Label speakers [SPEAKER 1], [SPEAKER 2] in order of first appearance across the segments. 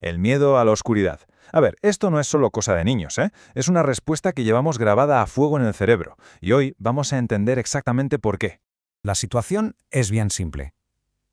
[SPEAKER 1] El miedo a la oscuridad. A ver, esto no es solo cosa de niños, ¿eh? Es una respuesta que llevamos grabada a fuego en el cerebro, y hoy vamos a entender exactamente por qué.
[SPEAKER 2] La situación es bien simple.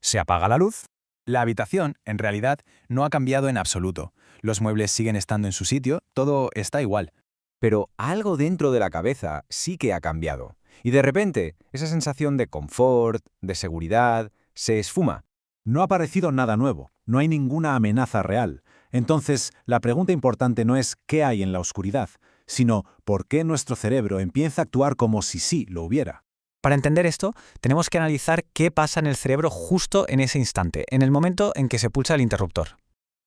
[SPEAKER 2] Se apaga la luz. La habitación, en realidad, no ha cambiado en absoluto. Los muebles siguen estando en su sitio, todo está igual.
[SPEAKER 3] Pero algo dentro de la cabeza sí que ha cambiado. Y de repente, esa sensación de confort, de seguridad, se esfuma.
[SPEAKER 4] No ha aparecido nada nuevo, no hay ninguna amenaza real. Entonces, la pregunta importante no es qué hay en la oscuridad, sino por qué nuestro cerebro empieza a actuar como si sí lo hubiera.
[SPEAKER 2] Para entender esto, tenemos que analizar qué pasa en el cerebro justo en ese instante, en el momento en que se pulsa el interruptor.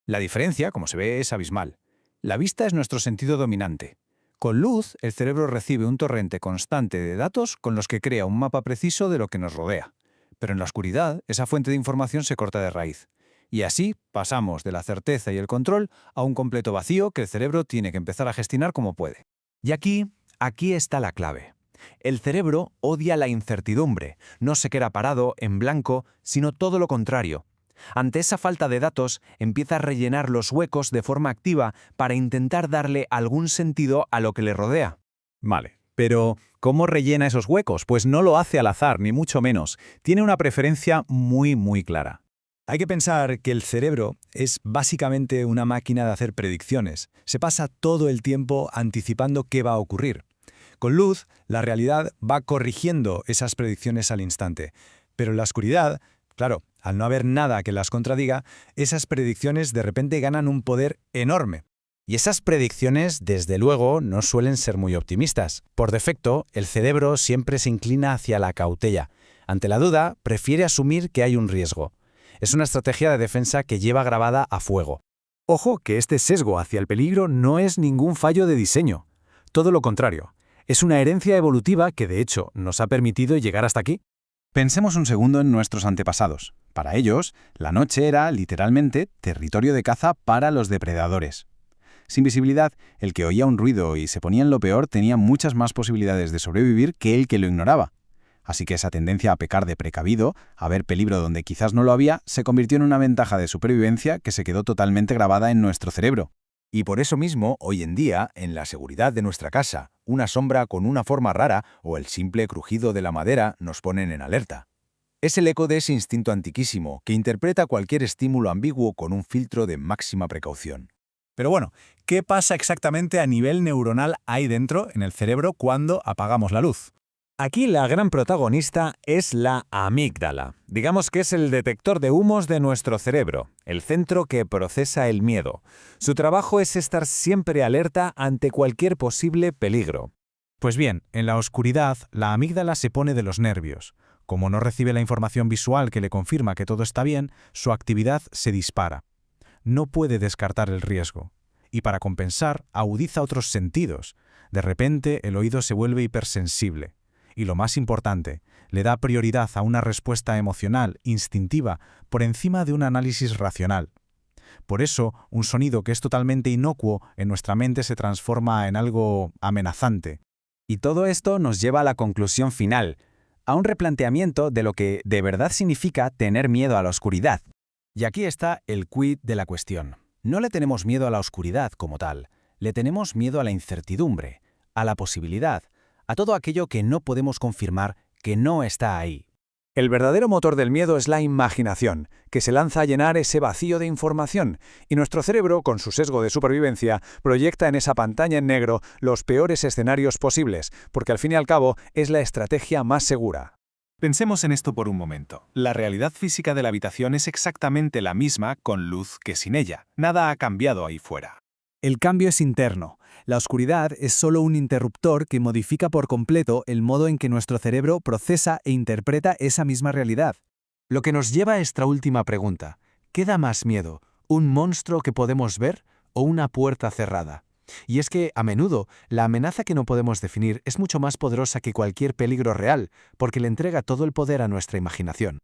[SPEAKER 2] La diferencia, como se ve, es abismal. La vista es nuestro sentido dominante. Con luz, el cerebro recibe un torrente constante de datos con los que crea un mapa preciso de lo que nos rodea. Pero en la oscuridad, esa fuente de información se corta de raíz. Y así pasamos de la certeza y el control a un completo vacío que el cerebro tiene que empezar a gestionar como puede.
[SPEAKER 3] Y aquí está la clave. El cerebro odia la incertidumbre, no se queda parado, en blanco, sino todo lo contrario. Ante esa falta de datos, empieza a rellenar los huecos de forma activa para intentar darle algún sentido a lo que le rodea.
[SPEAKER 4] Vale, pero ¿cómo rellena esos huecos? Pues no lo hace al azar, ni mucho menos. Tiene una preferencia muy clara.
[SPEAKER 5] Hay que pensar que el cerebro es básicamente una máquina de hacer predicciones. Se pasa todo el tiempo anticipando qué va a ocurrir. Con luz, la realidad va corrigiendo esas predicciones al instante. Pero en la oscuridad, claro, al no haber nada que las contradiga, esas predicciones de repente ganan un poder enorme.
[SPEAKER 2] Y esas predicciones, desde luego, no suelen ser muy optimistas. Por defecto, el cerebro siempre se inclina hacia la cautela. Ante la duda, prefiere asumir que hay un riesgo. Es una estrategia de defensa que lleva grabada a fuego.
[SPEAKER 4] Ojo que este sesgo hacia el peligro no es ningún fallo de diseño. Todo lo contrario. Es una herencia evolutiva que, de hecho, nos ha permitido llegar hasta aquí.
[SPEAKER 6] Pensemos un segundo en nuestros antepasados. Para ellos, la noche era, literalmente, territorio de caza para los depredadores. Sin visibilidad, el que oía un ruido y se ponía en lo peor tenía muchas más posibilidades de sobrevivir que el que lo ignoraba. Así que esa tendencia a pecar de precavido, a ver peligro donde quizás no lo había, se convirtió en una ventaja de supervivencia que se quedó totalmente grabada en nuestro cerebro.
[SPEAKER 3] Y por eso mismo, hoy en día, en la seguridad de nuestra casa, una sombra con una forma rara o el simple crujido de la madera nos ponen en alerta. Es el eco de ese instinto antiquísimo que interpreta cualquier estímulo ambiguo con un filtro de máxima precaución.
[SPEAKER 4] Pero bueno, ¿qué pasa exactamente a nivel neuronal ahí dentro, en el cerebro, cuando apagamos la luz?
[SPEAKER 1] Aquí la gran protagonista es la amígdala. Digamos que es el detector de humos de nuestro cerebro, el centro que procesa el miedo. Su trabajo es estar siempre alerta ante cualquier posible peligro.
[SPEAKER 4] Pues bien, en la oscuridad, la amígdala se pone de los nervios. Como no recibe la información visual que le confirma que todo está bien, su actividad se dispara. No puede descartar el riesgo. Y para compensar, agudiza otros sentidos. De repente, el oído se vuelve hipersensible. Y lo más importante, le da prioridad a una respuesta emocional, instintiva, por encima de un análisis racional. Por eso, un sonido que es totalmente inocuo en nuestra mente se transforma en algo amenazante.
[SPEAKER 3] Y todo esto nos lleva a la conclusión final, a un replanteamiento de lo que de verdad significa tener miedo a la oscuridad. Y aquí está el quid de la cuestión. No le tenemos miedo a la oscuridad como tal, le tenemos miedo a la incertidumbre, a la posibilidad, a todo aquello que no podemos confirmar que no está ahí.
[SPEAKER 1] El verdadero motor del miedo es la imaginación, que se lanza a llenar ese vacío de información, y nuestro cerebro, con su sesgo de supervivencia, proyecta en esa pantalla en negro los peores escenarios posibles, porque al fin y al cabo es la estrategia más segura.
[SPEAKER 7] Pensemos en esto por un momento. La realidad física de la habitación es exactamente la misma con luz que sin ella. Nada ha cambiado ahí fuera.
[SPEAKER 5] El cambio es interno. La oscuridad es solo un interruptor que modifica por completo el modo en que nuestro cerebro procesa e interpreta esa misma realidad. Lo que nos lleva a esta última pregunta. ¿Qué da más miedo? ¿Un monstruo que podemos ver o una puerta cerrada? Y es que, a menudo, la amenaza que no podemos definir es mucho más poderosa que cualquier peligro real, porque le entrega todo el poder a nuestra imaginación.